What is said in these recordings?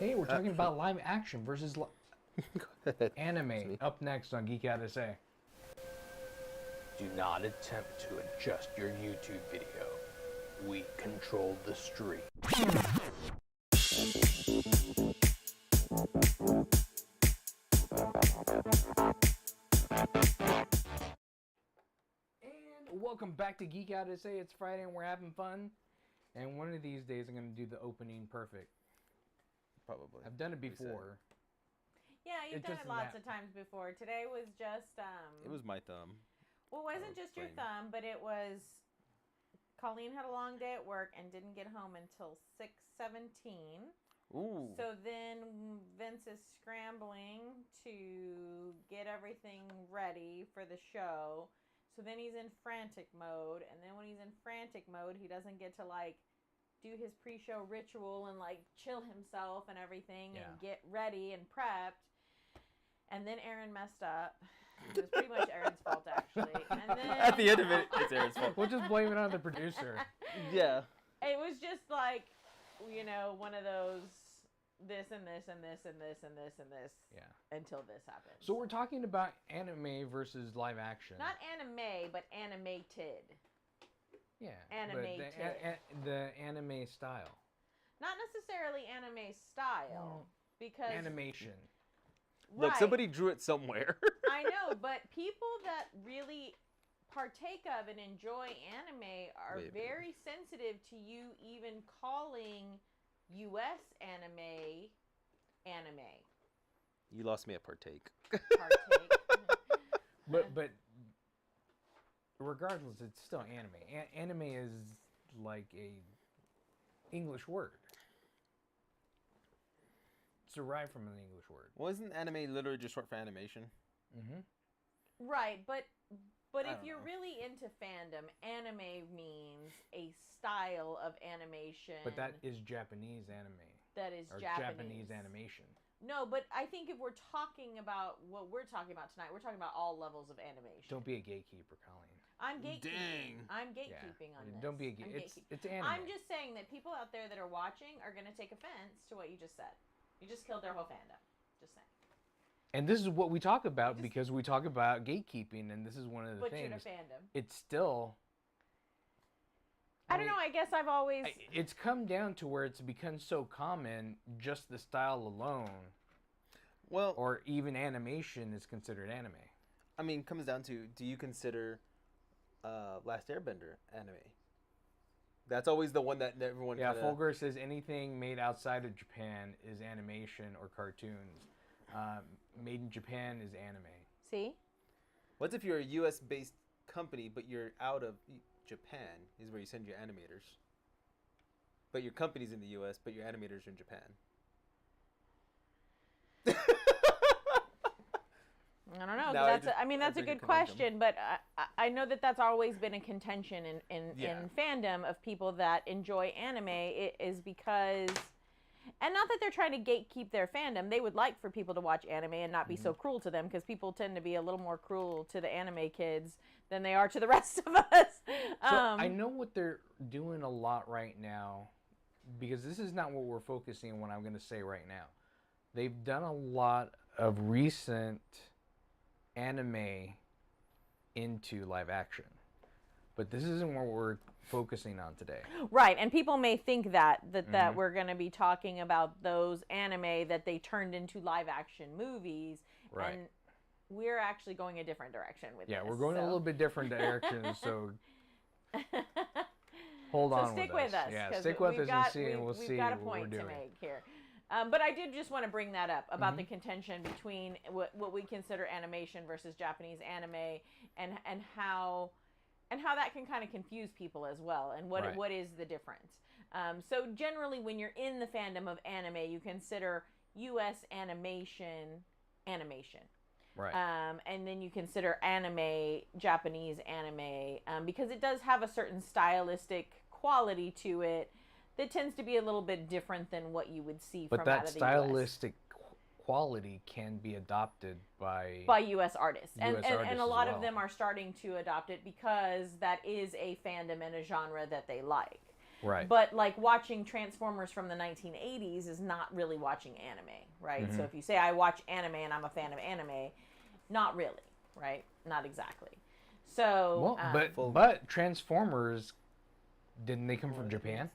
Hey, we're talking about live action versus anime. Up next on Geek Out SA. Do not attempt to adjust your YouTube video. We control the stream. And welcome back to Geek Out SA. It's Friday and we're having fun. And one of these days I'm going to do the opening perfect. Probably. I've done it before. Yeah, you've done it lots of times before. Today was just... It was my thumb. Well, it wasn't just your thumb, but it was... Colleen had a long day at work and didn't get home until 6:17. Ooh. So then Vince is scrambling to get everything ready for the show. So then he's in frantic mode. And then when he's in frantic mode, he doesn't get to, like, do his pre-show ritual and, like, chill himself and everything and get ready and prepped. And then Aaron messed up. It was pretty much Aaron's fault, actually. And then At the end of it, it's Aaron's fault. We'll just blame it on the producer. Yeah. It was just like, you know, one of those this and this and this and this and this and this. Yeah. Until this happens. So we're talking about anime versus live action. Not anime, but animated. Yeah. Animated. The anime style. Not necessarily anime style. Because Animation. Right. Look, somebody drew it somewhere. I know, but people that really partake of and enjoy anime are very sensitive to you even calling U.S. anime. You lost me at partake. Partake. But regardless, it's still anime. Anime is like a English word. It's derived from an English word. Wasn't anime literally just short for animation? Mm-hmm. Right, but if you're really into fandom, anime means a style of animation. But that is Japanese anime. That is or Japanese animation. No, but I think if we're talking about what we're talking about tonight, we're talking about all levels of animation. Don't be a gatekeeper, Colleen. I'm gatekeeping. Dang. I'm gatekeeping on this. Don't be a gatekeeper. It's anime. I'm just saying that people out there that are watching are going to take offense to what you just said. You just killed their whole fandom. Just saying. And this is what we talk about because we talk about gatekeeping, and this is one of the things. Butchered a fandom. It's still... I don't know, I guess I've always... It's come down to where it's become so common, just the style alone, well, or even animation is considered anime. I mean, it comes down to, do you consider Last Airbender anime? That's always the one that everyone Yeah, Fulgur says anything made outside of Japan is animation or cartoons. Made in Japan is anime. See? What if you're a U.S.-based company, but you're out of Japan, is where you send your animators. But your company's in the U.S., but your animators are in Japan. I don't know. That's a good question, but I know that that's always been a contention in fandom of people that enjoy anime. It is because, and not that they're trying to gatekeep their fandom. They would like for people to watch anime and not be so cruel to them, because people tend to be a little more cruel to the anime kids than they are to the rest of us. So I know what they're doing a lot right now, because this is not what we're focusing on what I'm going to say right now. They've done a lot of recent anime into live action, but this isn't what we're focusing on today. Right, and people may think that we're going to be talking about those anime that they turned into live action movies, right? And we're actually going a different direction with this. Yeah, we're going a little bit different directions, so hold on. Stick with us. Yeah, stick with us and see, and we'll see we've got a what we're point doing. to make here. But I did just want to bring that up about the contention between what we consider animation versus Japanese anime, and how that can kind of confuse people as well, and what is the difference. So generally, when you're in the fandom of anime, you consider U.S. animation. Right. And then you consider anime Japanese anime, because it does have a certain stylistic quality to it that tends to be a little bit different than what you would see from out of the US. But that stylistic quality can be adopted by U.S. artists. And a lot of them are starting to adopt it because that is a fandom and a genre that they like. Right. But like watching Transformers from the 1980s is not really watching anime, right? So if you say I watch anime and I'm a fan of anime, not really, right? Not exactly. So, but Transformers, didn't they come from Japan?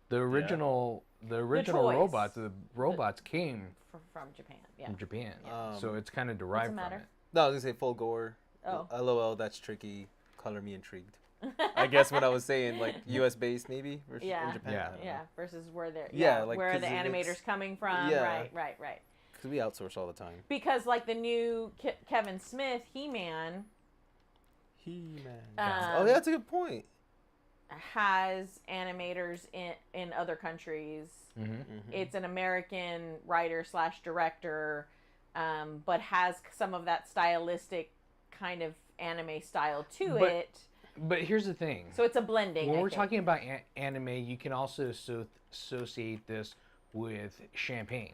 The original toys. robots came from Japan, yeah. from Japan. So it's kind of derived from matter? it. No, I was gonna say full gore. Oh. LOL, that's tricky. Color me intrigued. I guess what I was saying, like U.S. based maybe versus in Japan. I don't know. versus where they're like, where 'cause the animators coming from. Yeah. Right. Because we outsource all the time. Because like the new Kevin Smith He-Man. Oh, yeah, that's a good point. Has animators in other countries. It's an American writer / director, but has some of that stylistic kind of anime style to it. But here's the thing. So it's a blending. When we're talking about anime, you can also associate this with champagne.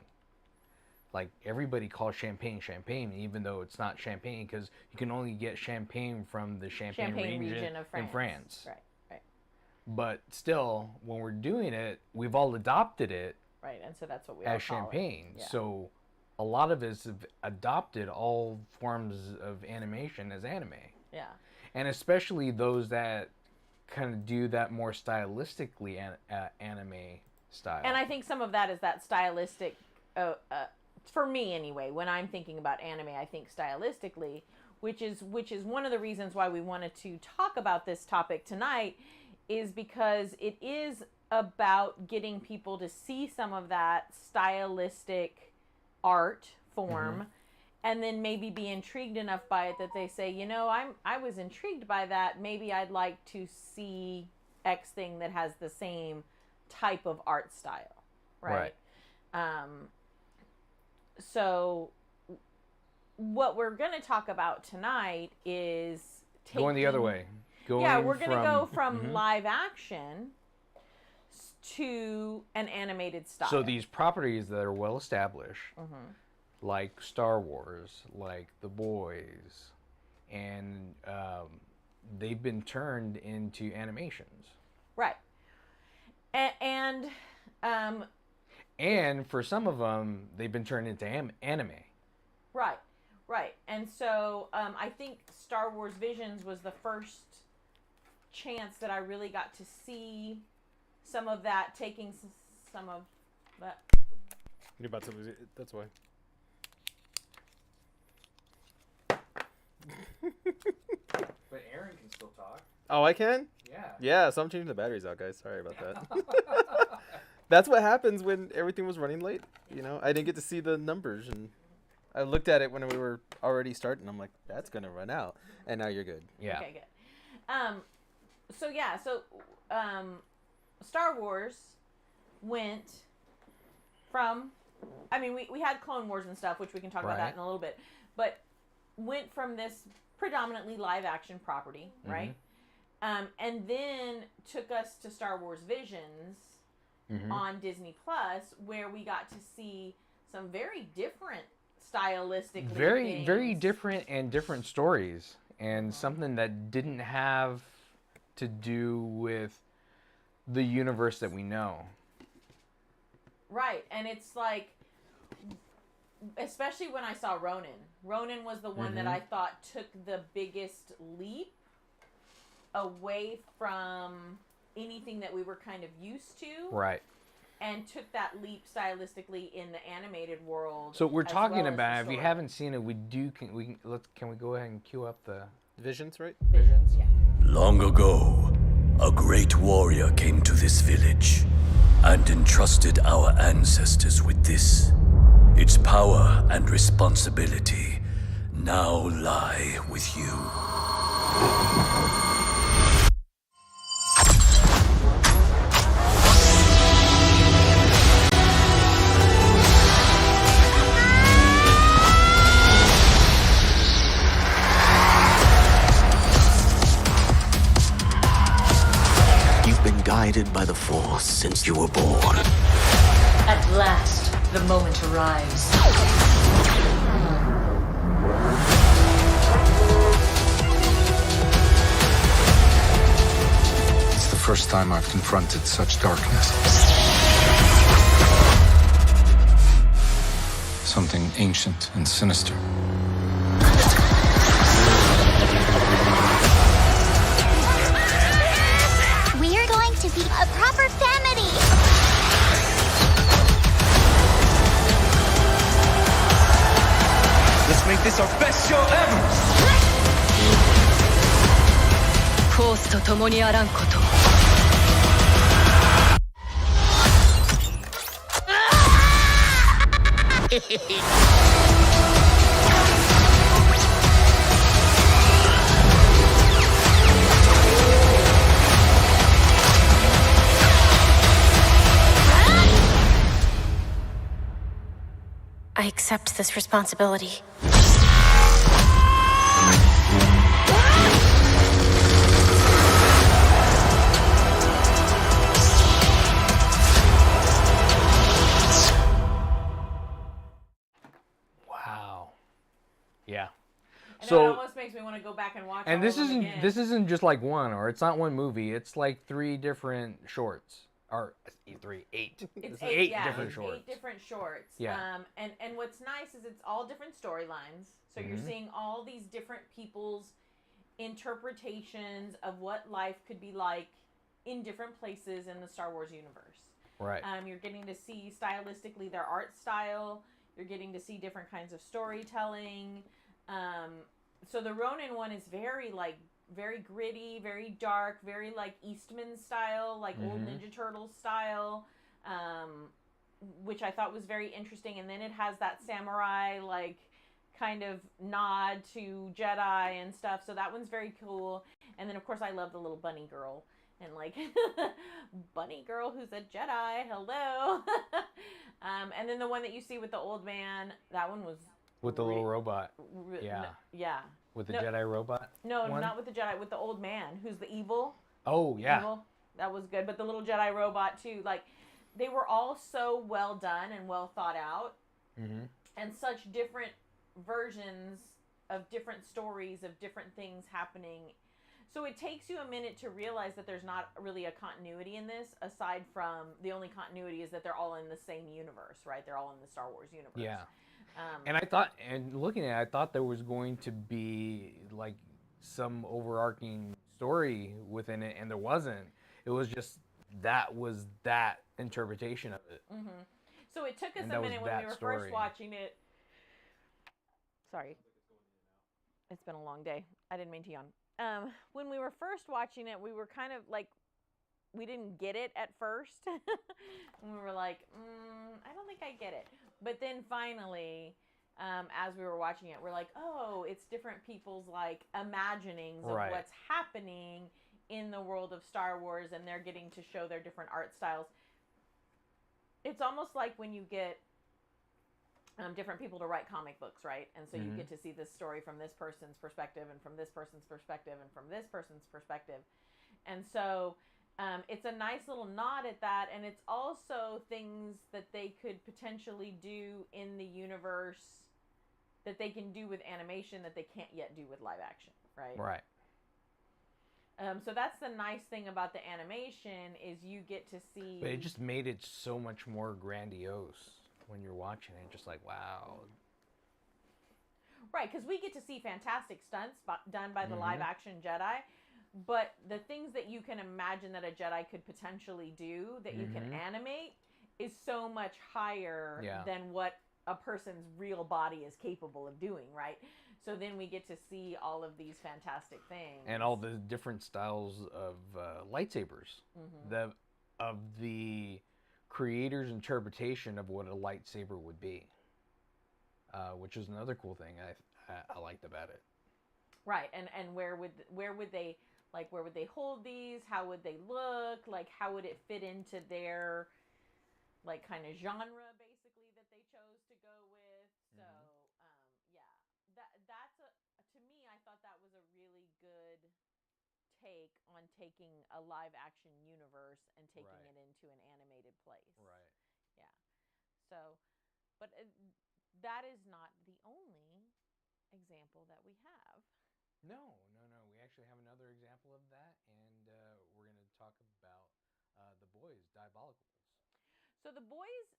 Like everybody calls champagne, even though it's not champagne, because you can only get champagne from the Champagne region of in France. Right. But still, when we're doing it, we've all adopted it. Right, and so that's what we as all call champagne. it. Yeah. So a lot of us have adopted all forms of animation as anime. Yeah. And especially those that kind of do that more stylistically anime style. And I think some of that is that stylistic, for me anyway, when I'm thinking about anime, I think stylistically, which is one of the reasons why we wanted to talk about this topic tonight, is because it is about getting people to see some of that stylistic art form, and then maybe be intrigued enough by it that they say, I was intrigued by that. Maybe I'd like to see X thing that has the same type of art style, right? So what we're going to talk about tonight is going the other way. We're going to go from live action to an animated style. So these properties that are well established, like Star Wars, like The Boys, and they've been turned into animations. Right. And for some of them, they've been turned into anime. Right. And so I think Star Wars Visions was the first chance that I really got to see some of that, taking some of that. You're about to lose it. That's why. But Aaron can still talk. Oh, I can? Yeah. Yeah, so I'm changing the batteries out, guys. Sorry about that. That's what happens when everything was running late. I didn't get to see the numbers, and I looked at it when we were already starting. I'm like, that's going to run out. And now you're good. Yeah. Okay, good. So Star Wars went from, we had Clone Wars and stuff, which we can talk about that in a little bit, but went from this predominantly live action property, right? And then took us to Star Wars Visions on Disney Plus, where we got to see some very different stylistically things. Very different and different stories, and something that didn't have to do with the universe that we know. Right, and it's like, especially when I saw Ronin. Ronin was the one that I thought took the biggest leap away from anything that we were kind of used to. Right. And took that leap stylistically in the animated world. So we're talking about, if you haven't seen it, can we go ahead and cue up the Visions, right? Visions, yeah. Long ago, a great warrior came to this village and entrusted our ancestors with this. Its power and responsibility now lie with you. Guided by the Force since you were born. At last, the moment arrives. It's the first time I've confronted such darkness. Something ancient and sinister. We're going to be a proper family. Let's make this our best show ever! コースと共にあらんこと。I accept this responsibility. Wow. Yeah. And So that almost makes me want to go back and watch. and all of them again. this isn't just like one, or it's not one movie. It's like 3 different shorts, or 8. It's eight yeah, different it's shorts. 8 different shorts. Yeah. And what's nice is it's all different storylines. So you're seeing all these different people's interpretations of what life could be like in different places in the Star Wars universe. Right. You're getting to see stylistically their art style. You're getting to see different kinds of storytelling. So the Ronin one is very gritty, very dark, very like Eastman style, like old Ninja Turtles style, which I thought was very interesting. And then it has that samurai like kind of nod to Jedi and stuff. So that one's very cool. And then of course I love the little bunny girl. And like, bunny girl who's a Jedi, hello. And then the one that you see with the old man, that one was... With the little robot. Yeah. Yeah. With the Jedi robot? No, one? not with the Jedi, with the old man, who's the evil. Oh, yeah. Evil. That was good. But the little Jedi robot, too. Like, they were all so well done and well thought out. And such different versions of different stories of different things happening. So it takes you a minute to realize that there's not really a continuity in this, aside from the only continuity is that they're all in the same universe, right? They're all in the Star Wars universe. Yeah. And I thought, and looking at it, I thought there was going to be like some overarching story within it, and there wasn't. It was just that interpretation of it. So it took us And a that was minute when that we were story. first watching it. Sorry. It's been a long day. I didn't mean to yawn. When we were first watching it, we were kind of like, we didn't get it at first. And we were like, I don't think I get it. But then finally, as we were watching it, we're like, oh, it's different people's like imaginings of Right. what's happening in the world of Star Wars, and they're getting to show their different art styles. It's almost like when you get different people to write comic books, right? And so you get to see this story from this person's perspective, and from this person's perspective, and from this person's perspective. And so it's a nice little nod at that, and it's also things that they could potentially do in the universe that they can do with animation that they can't yet do with live action, right? Right. So that's the nice thing about the animation is you get to see... But it just made it so much more grandiose when you're watching it. Just like, wow. Right, because we get to see fantastic stunts done by the live-action Jedi, but the things that you can imagine that a Jedi could potentially do, that you can animate, is so much higher than what a person's real body is capable of doing, right? So then we get to see all of these fantastic things. And all the different styles of lightsabers. Of the creator's interpretation of what a lightsaber would be. Which is another cool thing I liked about it. Right, and where would they hold these? How would they look? Like, how would it fit into their like kind of genre basically that they chose to go with? So yeah, that's to me, I thought that was a really good take on taking a live action universe and taking it into an animated place. Right. Yeah. So, but that is not the only example that we have. No. We actually have another example of that, and we're going to talk about Boys, Diabolical. So The Boys,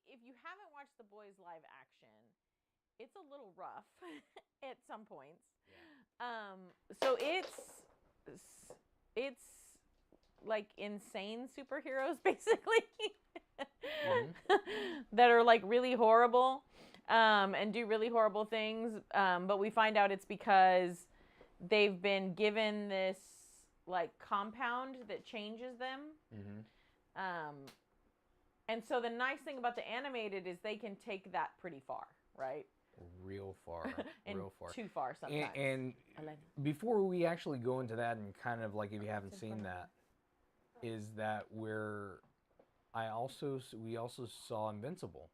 if you haven't watched The Boys live action, it's a little rough at some points. Yeah. So it's like insane superheroes basically that are like really horrible and do really horrible things. But we find out it's because they've been given this like compound that changes them. And so the nice thing about the animated is they can take that pretty far, right? Real far. Real far. Too far sometimes. And before we actually go into that, and kind of like if you haven't seen that, is that where we also saw Invincible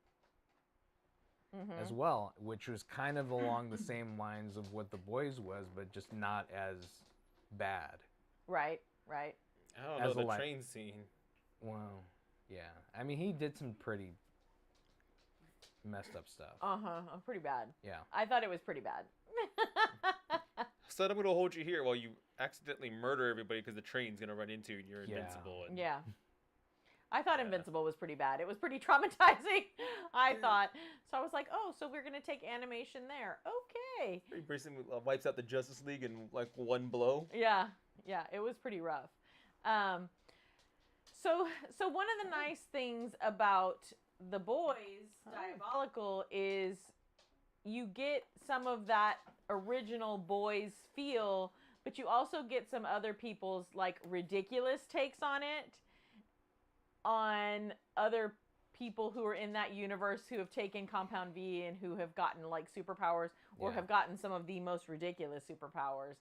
as well, which was kind of along the same lines of what The Boys was, but just not as bad. Right. I don't know, the train scene. Well, yeah. I mean, he did some pretty messed up stuff. Pretty bad. Yeah. I thought it was pretty bad. So I'm going to hold you here while you accidentally murder everybody because the train's going to run into you and you're invincible. And... Yeah. I thought Invincible was pretty bad. It was pretty traumatizing, I thought. So I was like, oh, so we're going to take animation there. Okay. He basically wipes out the Justice League in like one blow. Yeah, it was pretty rough. So one of the nice things about The Boys, Diabolical, is you get some of that original Boys feel, but you also get some other people's like ridiculous takes on it, on other people who are in that universe who have taken Compound V and who have gotten like superpowers or have gotten some of the most ridiculous superpowers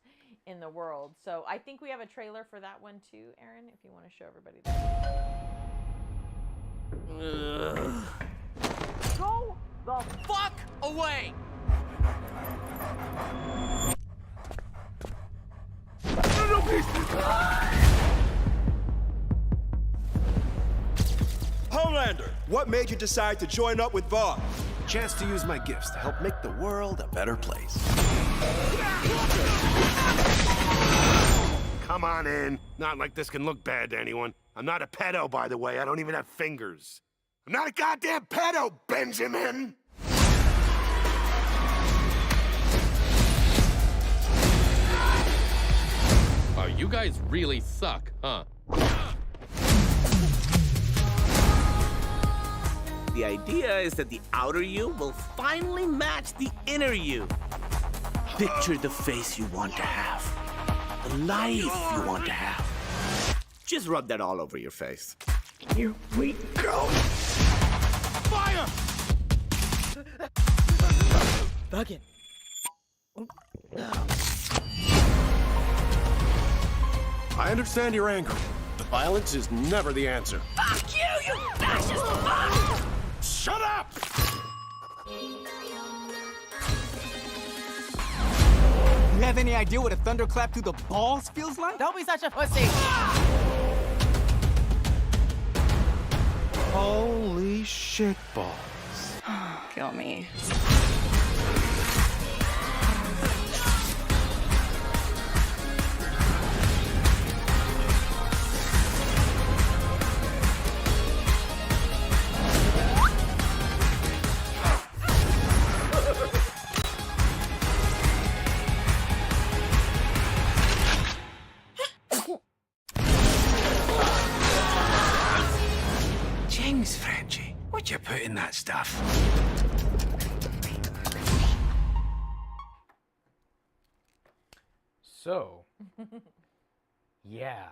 in the world. So I think we have a trailer for that one too, Aaron, if you want to show everybody that. Go the fuck away! Homelander, what made you decide to join up with Vought? Chance to use my gifts to help make the world a better place. Come on in. Not like this can look bad to anyone. I'm not a pedo, by the way. I don't even have fingers. I'm not a goddamn pedo, Benjamin! Oh, you guys really suck, huh? The idea is that the outer you will finally match the inner you. Picture the face you want to have. The life you want to have. Just rub that all over your face. Here we go. Fire! Bugging. I understand your anger, but violence is never the answer. Fuck you, you fascist fuck! Shut up! You have any idea what a thunderclap through the balls feels like? Don't be such a pussy! Holy shit balls. Kill me. Jinx, Frenchie. What'd you put in that stuff? So, yeah.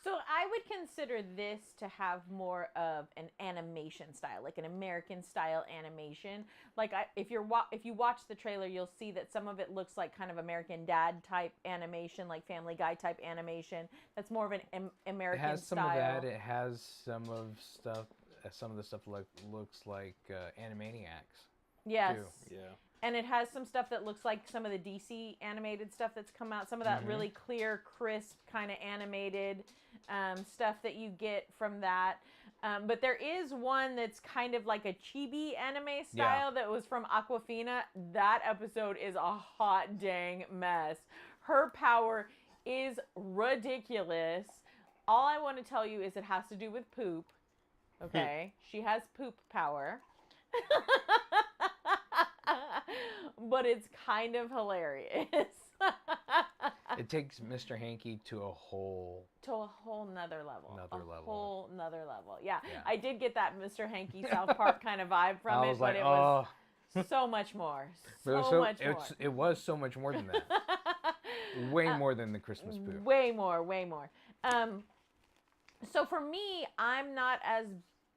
So I would consider this to have more of an animation style, like an American style animation. Like if you watch the trailer, you'll see that some of it looks like kind of American Dad type animation, like Family Guy type animation. That's more of an American style. It has some of that. It has some of stuff. Some of the stuff looks like Animaniacs. Yes. Too. Yeah. And it has some stuff that looks like some of the DC animated stuff that's come out. Some of that really clear, crisp, kind of animated stuff that you get from that. But there is one that's kind of like a chibi anime style that was from Aquafina. That episode is a hot dang mess. Her power is ridiculous. all I want to tell you is it has to do with poop. Okay? She has poop power. But it's kind of hilarious. It takes Mr. Hanky to a whole nother level. Another level. Whole nother level. Yeah. I did get that Mr. Hanky South Park kind of vibe from I it, was but like, it was so much more. So much more. It was so much more than that. Way more than the Christmas poop. Way more. So for me, I'm not as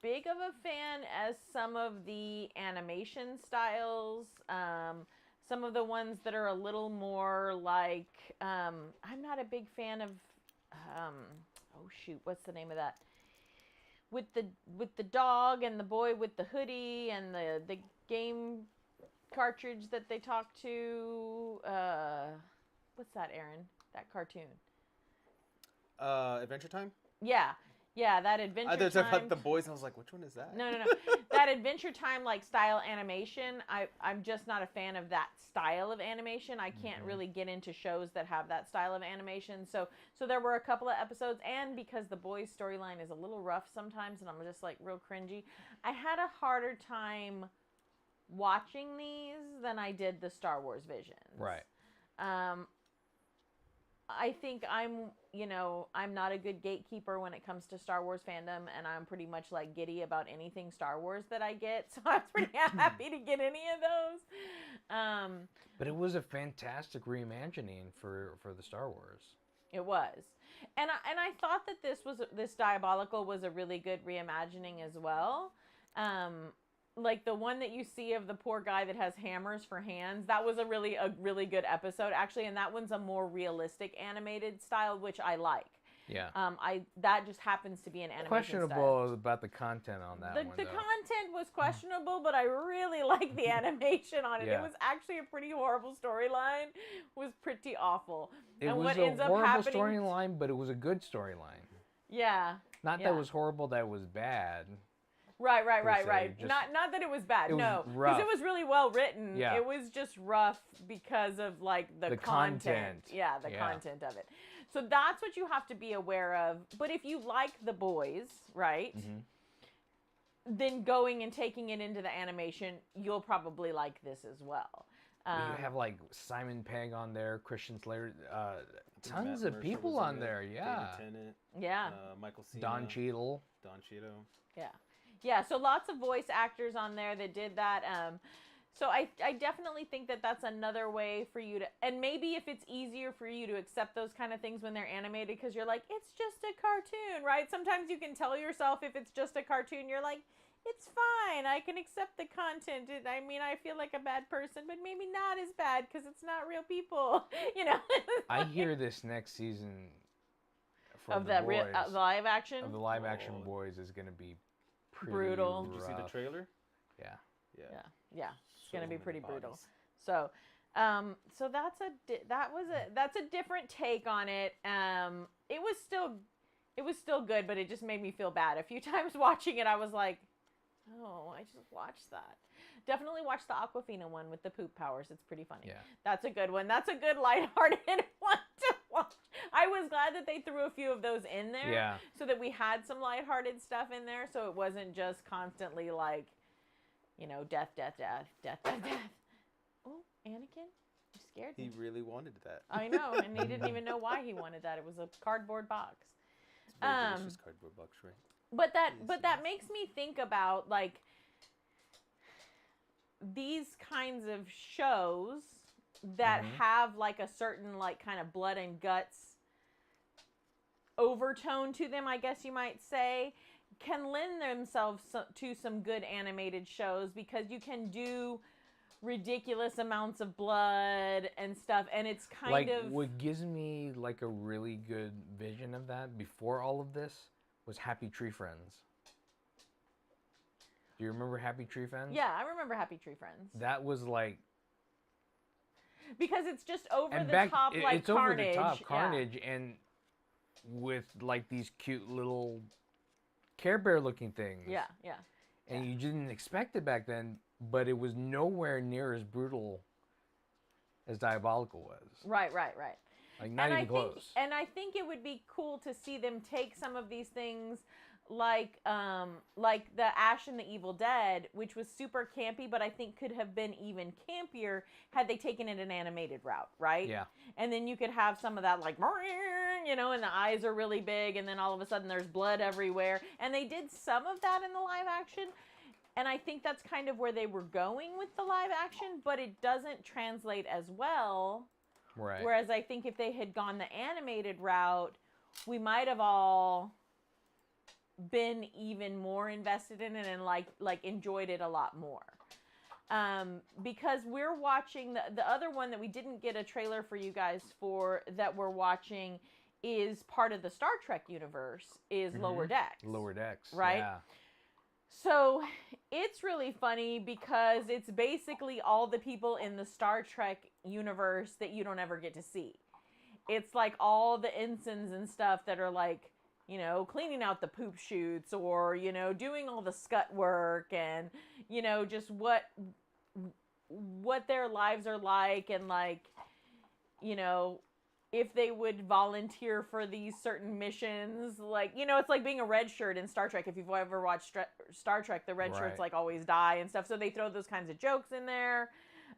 big of a fan as some of the animation styles. Some of the ones that are a little more like, I'm not a big fan of, oh shoot, what's the name of that? With the dog and the boy with the hoodie and the game cartridge that they talk to. What's that, Aaron? That cartoon. Adventure Time? Yeah, that Adventure Time. Time. About the boys, I was like, which one is that? No. That Adventure Time like style animation, I'm just not a fan of that style of animation. I can't really get into shows that have that style of animation. So there were a couple of episodes, and because the boys' storyline is a little rough sometimes, and I'm just like real cringy, I had a harder time watching these than I did the Star Wars Visions. Right. I think I'm not a good gatekeeper when it comes to Star Wars fandom, and I'm pretty much like giddy about anything Star Wars that I get, so I was pretty happy to get any of those. But it was a fantastic reimagining for the Star Wars. It was. And I thought that this Diabolical was a really good reimagining as well. Like the one that you see of the poor guy that has hammers for hands, that was a really good episode actually, and that one's a more realistic animated style, which I like. Yeah. That just happens to be an animation questionable style. About the content on that one. The content was questionable, but I really liked the animation on it. Yeah. It was actually a pretty horrible storyline. It was pretty awful. It and was what a ends up horrible happening... storyline, but it was a good storyline. Yeah. Not that it was horrible, that it was bad. Right. Just, not that it was bad. No, because it was really well written. Yeah. It was just rough because of like the content. Yeah, the Yeah. content of it. So that's what you have to be aware of. But if you like The Boys, right? Then going and taking it into the animation, you'll probably like this as well. You have like Simon Pegg on there, Christian Slater, tons Matt of Mercer people was in on it, there. Yeah. David Tennant. Yeah. Michael Cera. Don Cheadle. Yeah, so lots of voice actors on there that did that. So I definitely think that that's another way for you to, and maybe if it's easier for you to accept those kind of things when they're animated, because you're like, it's just a cartoon, right? Sometimes you can tell yourself if it's just a cartoon, you're like, it's fine, I can accept the content. I mean, I feel like a bad person, but maybe not as bad because it's not real people, you know? I hear this next season of the live action? Of the live action Boys is going to be pretty brutal. rough. Did you see the trailer? Yeah. It's gonna be pretty brutal. So, so that's a different take on it. It was still good, but it just made me feel bad. A few times watching it, I was like, oh, I just watched that. Definitely watch the Aquafina one with the poop powers. It's pretty funny. Yeah. That's a good one. That's a good lighthearted one to watch. I was glad that they threw a few of those in there. Yeah. So that we had some lighthearted stuff in there, so it wasn't just constantly like, death. Oh, Anakin, you scared me. He really wanted that. I know, and he didn't even know why he wanted that. It was a cardboard box. It's a very delicious cardboard box, right? But that makes me think about like these kinds of shows that have like a certain like kind of blood and guts overtone to them, I guess you might say, can lend themselves to some good animated shows, because you can do ridiculous amounts of blood and stuff, and it's kind of what gives me like a really good vision of that before all of this was Happy Tree Friends. Do you remember Happy Tree Friends? Yeah, I remember Happy Tree Friends. That was like, because it's just over and the back, top, like it's carnage. over the top carnage, and with like these cute little Care Bear looking things. Yeah. And you didn't expect it back then, but it was nowhere near as brutal as Diabolical was. Right. Like, not even close. And I think it would be cool to see them take some of these things, like the Ash and the Evil Dead, which was super campy, but I think could have been even campier had they taken it an animated route, right? Yeah. And then you could have some of that, like, you know, and the eyes are really big, and then all of a sudden there's blood everywhere. And they did some of that in the live action. And I think that's kind of where they were going with the live action, but it doesn't translate as well. Right. Whereas I think if they had gone the animated route, we might have all been even more invested in it and like enjoyed it a lot more. Because we're watching the other one that we didn't get a trailer for you guys for, that we're watching, is part of the Star Trek universe, is Lower Decks. Lower Decks, right? Yeah. So it's really funny because it's basically all the people in the Star Trek universe that you don't ever get to see. It's like all the ensigns and stuff that are like, you know, cleaning out the poop chutes, or, you know, doing all the scut work, and, you know, just what their lives are like, and, like, you know, if they would volunteer for these certain missions. Like, you know, it's like being a red shirt in Star Trek. If you've ever watched Star Trek, the red shirts like always die and stuff. So they throw those kinds of jokes in there.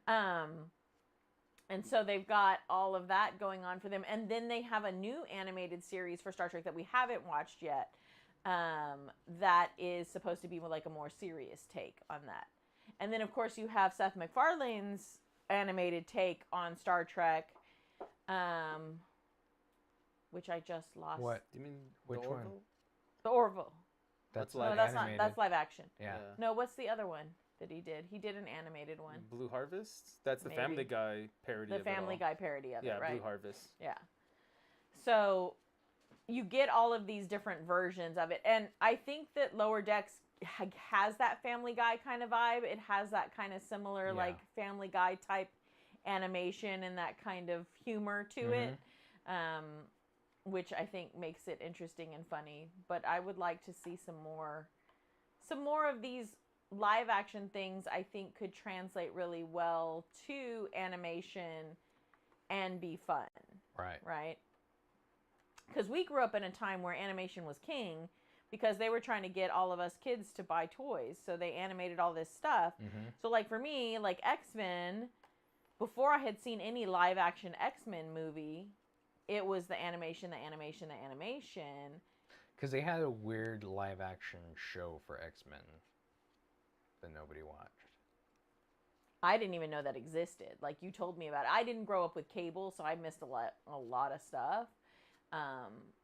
And so they've got all of that going on for them. And then they have a new animated series for Star Trek that we haven't watched yet, that is supposed to be like a more serious take on that. And then, of course, you have Seth MacFarlane's animated take on Star Trek, which I just lost. What? Do you mean which one? The Orville. That's live animated. That's live action. Yeah. No, what's the other one that he did? He did an animated one. Blue Harvest? That's the Family Guy parody of it. The Family Guy parody of it, right? Yeah, Blue Harvest. Yeah. So you get all of these different versions of it. And I think that Lower Decks has that Family Guy kind of vibe. It has that kind of similar, like, Family Guy type animation and that kind of humor to it, which I think makes it interesting and funny. But I would like to see some more of these live action things. I think could translate really well to animation and be fun. Right? Because we grew up in a time where animation was king, because they were trying to get all of us kids to buy toys. So they animated all this stuff. So, like, for me, like, X-Men, before I had seen any live action X-Men movie, it was the animation. Because they had a weird live action show for X-Men that nobody watched. I didn't even know that existed. Like, you told me about it. I didn't grow up with cable, so I missed a lot of stuff.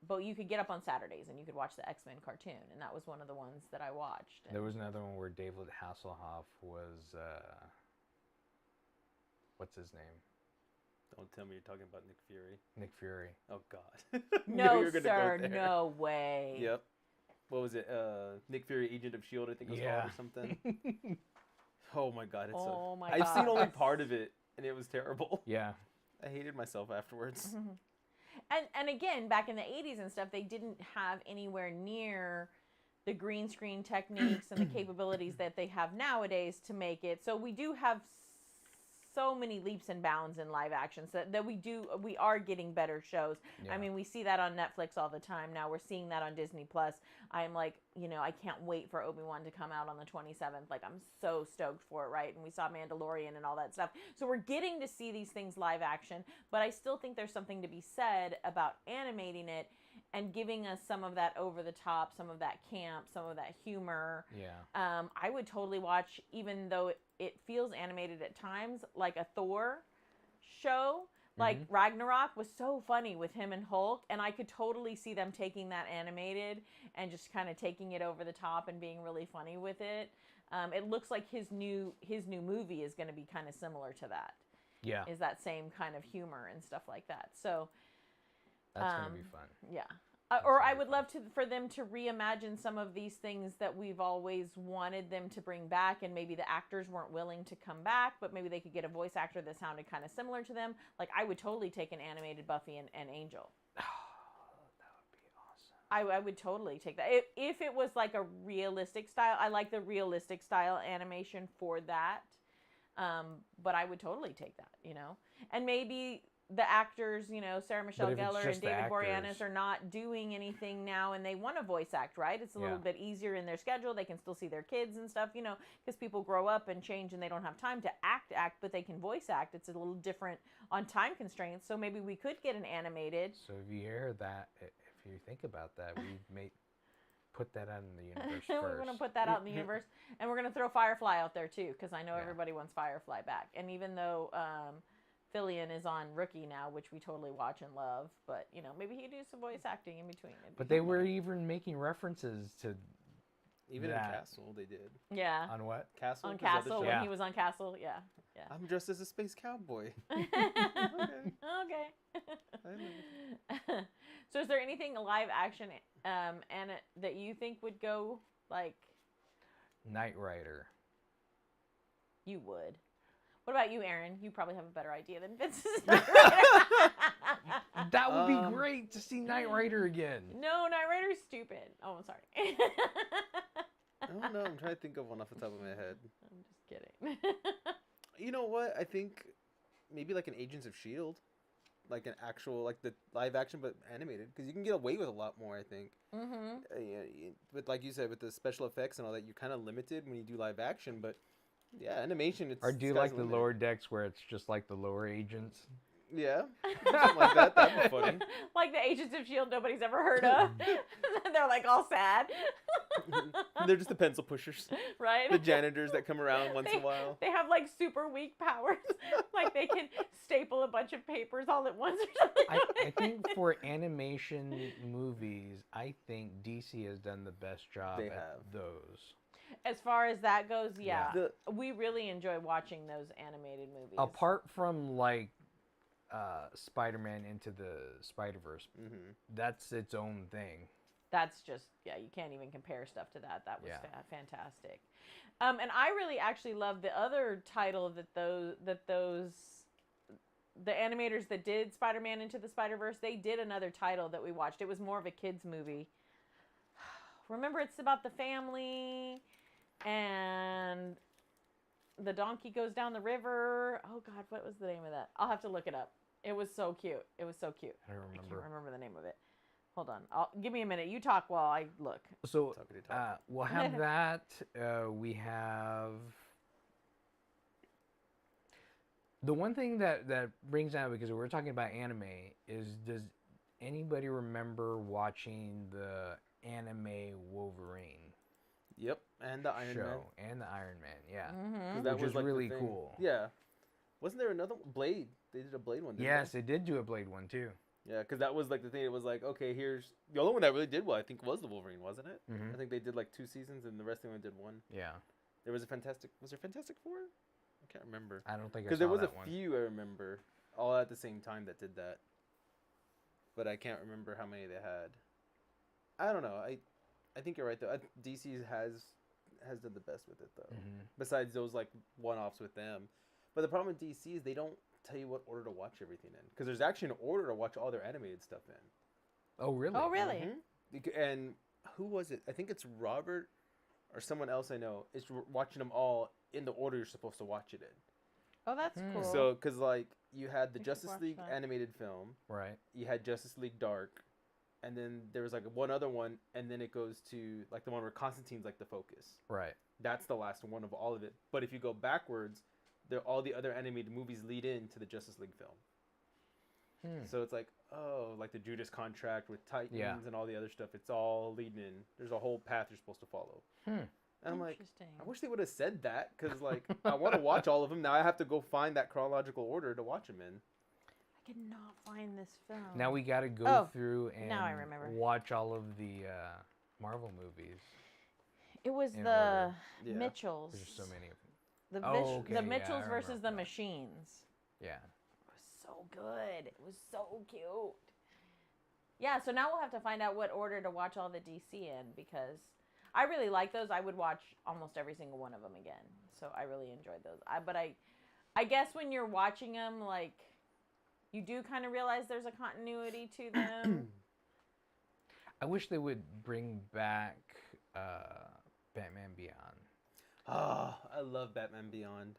But you could get up on Saturdays and you could watch the X-Men cartoon, and that was one of the ones that I watched. There was another one where David Hasselhoff was, what's his name? Don't tell me you're talking about Nick Fury. Nick Fury. Oh, God. No, sir, no way. Yep. What was it? Nick Fury, Agent of S.H.I.E.L.D., I think it was called, or something. Oh, my God. I've seen only part of it, and it was terrible. Yeah. I hated myself afterwards. And again, back in the 80s and stuff, they didn't have anywhere near the green screen techniques and the capabilities that they have nowadays to make it. So we do have so many leaps and bounds in live action, so that we are getting better shows. Yeah. I mean, we see that on Netflix all the time now. We're seeing that on Disney Plus. I'm like, you know, I can't wait for Obi-Wan to come out on the 27th. Like, I'm so stoked for it, right? And we saw Mandalorian and all that stuff. So we're getting to see these things live action, but I still think there's something to be said about animating it and giving us some of that over the top, some of that camp, some of that humor. Yeah. I would totally watch, even though it feels animated at times, like a Thor show. Like, Ragnarok was so funny with him and Hulk, and I could totally see them taking that animated and just kind of taking it over the top and being really funny with it. It looks like his new movie is going to be kind of similar to that. Yeah. Is that same kind of humor and stuff like that. So that's going to be fun. Yeah. Or I would love for them to reimagine some of these things that we've always wanted them to bring back, and maybe the actors weren't willing to come back, but maybe they could get a voice actor that sounded kind of similar to them. Like, I would totally take an animated Buffy and Angel. Oh, that would be awesome. I would totally take that. If it was like a realistic style, I like the realistic style animation for that. But I would totally take that, you know? And maybe the actors, you know, Sarah Michelle if it's Gellar just and the David Boreanaz actors- are not doing anything now, and they want to voice act, right? It's a little Yeah. bit easier in their schedule. They can still see their kids and stuff, you know, because people grow up and change and they don't have time to act, but they can voice act. It's a little different on time constraints. So maybe we could get an animated. So if you hear that, if you think about that, we may put that out in the universe We're first. going to put that out in the universe. And we're going to throw Firefly out there, too, because I know Yeah. everybody wants Firefly back. And even though Fillion is on Rookie now, which we totally watch and love, but, you know, maybe he'd do some voice acting in between. But they were even making references to Even that. in Castle, they did. Yeah. On what? Castle. On his other Castle, show. when Yeah. he was on Castle, yeah. I'm dressed as a space cowboy. Okay. So is there anything live action and that you think would go, like, Knight Rider. you would? What about you, Aaron? You probably have a better idea than Vince's Knight Rider. That would be great to see Knight Rider again. No, Knight Rider's stupid. Oh, I'm sorry. I don't know. I'm trying to think of one off the top of my head. I'm just kidding. You know what? I think maybe like an Agents of S.H.I.E.L.D. Like an actual, like the live action, but animated. Because you can get away with a lot more, I think. Mm-hmm. But like you said, with the special effects and all that, you're kind of limited when you do live action. But yeah, animation, it's. Or do you sky's like the limit. lower decks where it's just like the lower agents? Yeah. Something like that. That'd be funny. Like the Agents of S.H.I.E.L.D. nobody's ever heard of. They're like all sad. They're just the pencil pushers. Right? The janitors that come around once in a while. They have like super weak powers. Like they can staple a bunch of papers all at once or something. I think for animation movies, I think DC has done the best job They at have. those. As far as that goes, yeah. The- We really enjoy watching those animated movies. Apart from like Spider-Man Into the Spider-Verse, that's its own thing. That's just, yeah, you can't even compare stuff to that. That was Yeah. fantastic. And I really actually love the other title that the animators that did Spider-Man Into the Spider-Verse, they did another title that we watched. It was more of a kids movie. Remember, it's about the family and the donkey goes down the river. Oh God, what was the name of that? I'll have to look it up. It was so cute. It was so cute. I don't I remember. can't remember the name of it. Hold on. Give me a minute. You talk while I look. So Talkity-talk. we'll have that. We have the one thing that brings out, because we're talking about anime, is does anybody remember watching the anime Wolverine Yep, and the Iron show Man. and the Iron Man? Yeah, 'Cause which that was was like the really thing. cool. Yeah. Wasn't there another Blade? They did a Blade one, didn't Yes, they did do a Blade one too. Yeah, because that was like the thing. It was like, okay, here's the only one that really did well. I think was the Wolverine, wasn't it? Mhm. I think they did like 2 seasons, and the rest of them did one. Yeah, There was a Fantastic. Was there Fantastic Four? I can't remember. I don't think I Because saw there was a that one. few I remember, all at the same time that did that. But I can't remember how many they had. I don't know. I think you're right though. DC has done the best with it though. Mhm. Besides those like one-offs with them. But the problem with DC is they don't tell you what order to watch everything in. Because there's actually an order to watch all their animated stuff in. Oh really? Oh, really? And who was it? I think it's Robert or someone else I know is watching them all in the order you're supposed to watch it in. Oh, that's cool. So, because like you had the We should Justice watch League that. animated film, Right. you had Justice League Dark, and then there was like one other one, and then it goes to like the one where Constantine's like the focus. Right. That's the last one of all of it. But if you go backwards, all the other animated movies lead into the Justice League film. So it's like, oh, like the Judas Contract with Titans and all the other stuff. It's all leading in. There's a whole path you're supposed to follow. And I'm like, I wish they would have said that, because like I want to watch all of them. Now I have to go find that chronological order to watch them in. I cannot find this film. Now we got to go through and now I remember. watch all of the Marvel movies. It was in the order. Mitchells. There's so many of them. The, Oh, okay, the yeah, Mitchells I versus remember the that. Machines. Yeah. It was so good. It was so cute. Yeah, so now we'll have to find out what order to watch all the DC in, because I really like those. I would watch almost every single one of them again. So I really enjoyed those. But I guess when you're watching them, like, you do kind of realize there's a continuity to them. I wish they would bring back Batman Beyond. Oh, I love Batman Beyond.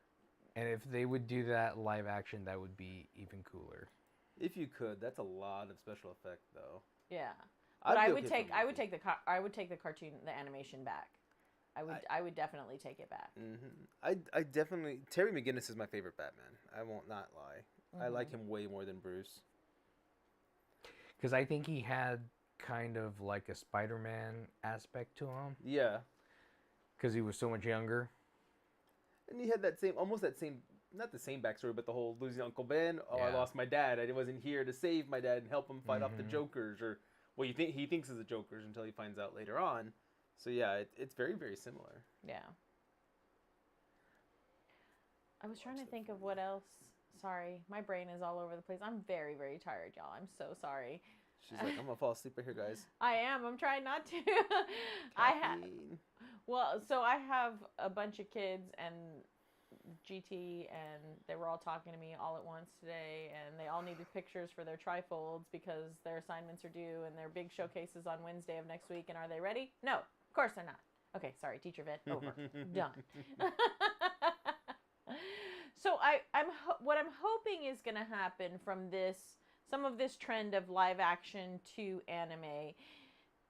And if they would do that live action, that would be even cooler. If you could, that's a lot of special effect, though. Yeah. But I would take the cartoon, the animation back. I would definitely take it back. I definitely Terry McGinnis is my favorite Batman. I won't not lie. I like him way more than Bruce. Because I think he had kind of like a Spider-Man aspect to him. Yeah. Because he was so much younger. And he had almost that same, not the same backstory, but the whole losing Uncle Ben. Oh, I lost my dad. I wasn't here to save my dad and help him fight off the Jokers, or what he thinks is the Jokers until he finds out later on. So yeah, it's very, very similar. Yeah. I was trying to think of what else. Sorry, my brain is all over the place. I'm very, very tired, y'all. I'm so sorry. She's like, I'm gonna fall asleep right here, guys. I am. I'm trying not to. So I have a bunch of kids and GT, and they were all talking to me all at once today, and they all needed pictures for their trifolds because their assignments are due, and their big showcases on Wednesday of next week. And are they ready? No, of course they're not. Okay, sorry, teacher vet, over, done. So what I'm hoping is going to happen from some of this trend of live action to anime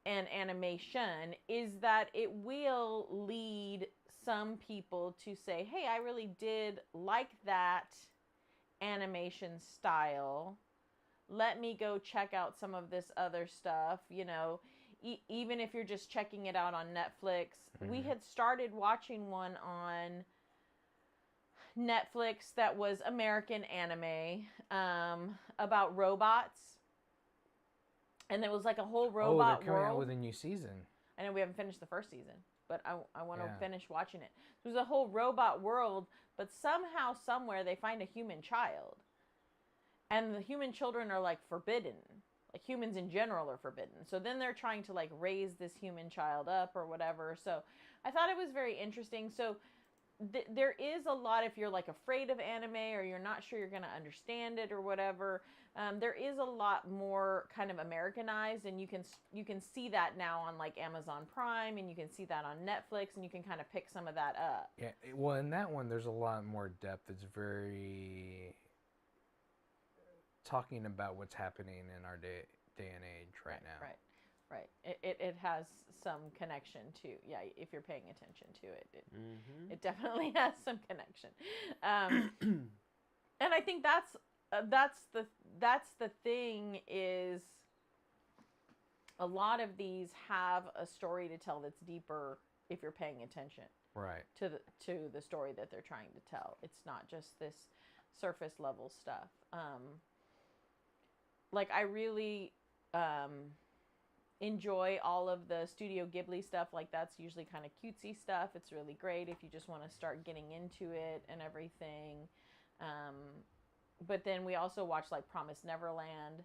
and animation is that it will lead some people to say, hey, I really did like that animation style. Let me go check out some of this other stuff, even if you're just checking it out on Netflix. We had started watching one on Netflix that was American anime about robots. And there was like a whole robot they're coming world. out with a new season. I know we haven't finished the first season, but I want to finish watching it. There's a whole robot world, but somehow, somewhere, they find a human child. And the human children are like forbidden. Like humans in general are forbidden. So then they're trying to like raise this human child up or whatever. So I thought it was very interesting. So there is a lot, if you're like afraid of anime or you're not sure you're going to understand it or whatever, there is a lot more kind of Americanized, and you can see that now on like Amazon Prime, and you can see that on Netflix, and you can kind of pick some of that up. Yeah, well, in that one, there's a lot more depth. It's very talking about what's happening in our day and age right now. Right. It has some connection to, if you're paying attention to it. It definitely has some connection. And I think that's the thing is a lot of these have a story to tell that's deeper if you're paying attention. Right. To the story that they're trying to tell. It's not just this surface level stuff. Like I really enjoy all of the Studio Ghibli stuff. Like that's usually kind of cutesy stuff. It's really great if you just want to start getting into it and everything. But then we also watched like Promised Neverland,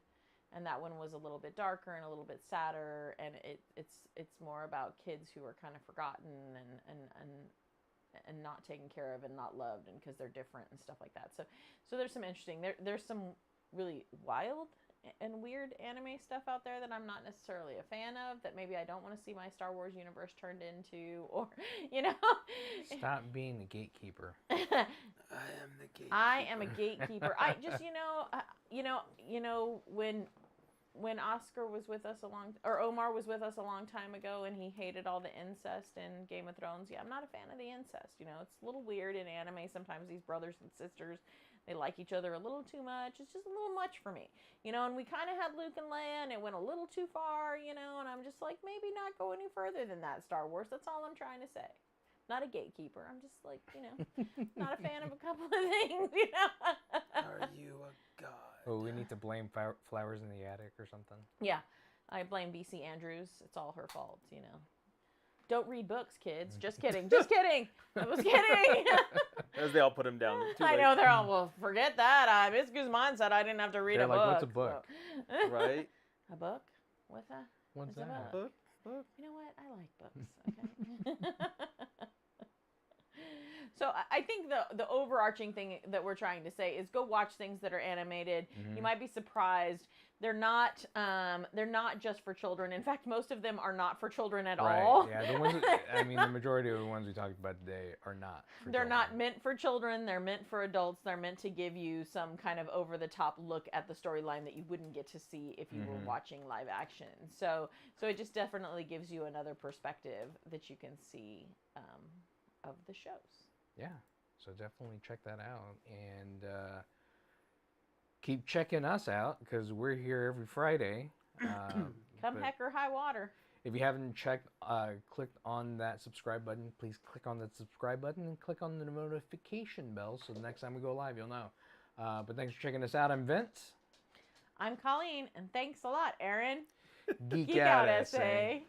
and that one was a little bit darker and a little bit sadder, and it's more about kids who are kind of forgotten and not taken care of and not loved, and because they're different and stuff like that. So there's some interesting, there's some really wild and weird anime stuff out there that I'm not necessarily a fan of, that maybe I don't want to see my Star Wars universe turned into, or Stop being the gatekeeper. I am a gatekeeper. I just when Oscar was with us Omar was with us a long time ago, and he hated all the incest in Game of Thrones. Yeah, I'm not a fan of the incest. It's a little weird in anime sometimes. These brothers and sisters, they like each other a little too much. It's just a little much for me, and we kind of had Luke and Leia, and it went a little too far, and I'm just like, maybe not go any further than that, Star Wars. That's all I'm trying to say. Not a gatekeeper. I'm just like, not a fan of a couple of things, Are you a god? Oh, we need to blame Flowers in the Attic or something. Yeah, I blame BC Andrews. It's all her fault, Don't read books, kids. Just kidding. Just kidding. I was kidding. As they all put him down. I know, they're all, well, forget that. Miss Guzman said I didn't have to read a book. What's a book? So. Right? A book? What's that? What's that? A book? You know what? I like books, okay? So I think the overarching thing that we're trying to say is go watch things that are animated. You might be surprised They're not just for children. In fact, most of them are not for children at Right. all. Yeah, the ones. I mean, the majority of the ones we talked about today are not. They're not meant for children. They're meant for adults. They're meant to give you some kind of over-the-top look at the storyline that you wouldn't get to see if you were watching live action. So it just definitely gives you another perspective that you can see of the shows. Yeah. So definitely check that out, and keep checking us out because we're here every Friday. Come heck or high water. If you haven't clicked on that subscribe button, please click on that subscribe button and click on the notification bell so the next time we go live, you'll know. But thanks for checking us out. I'm Vince. I'm Colleen, and thanks a lot, Aaron. Geek out, SA.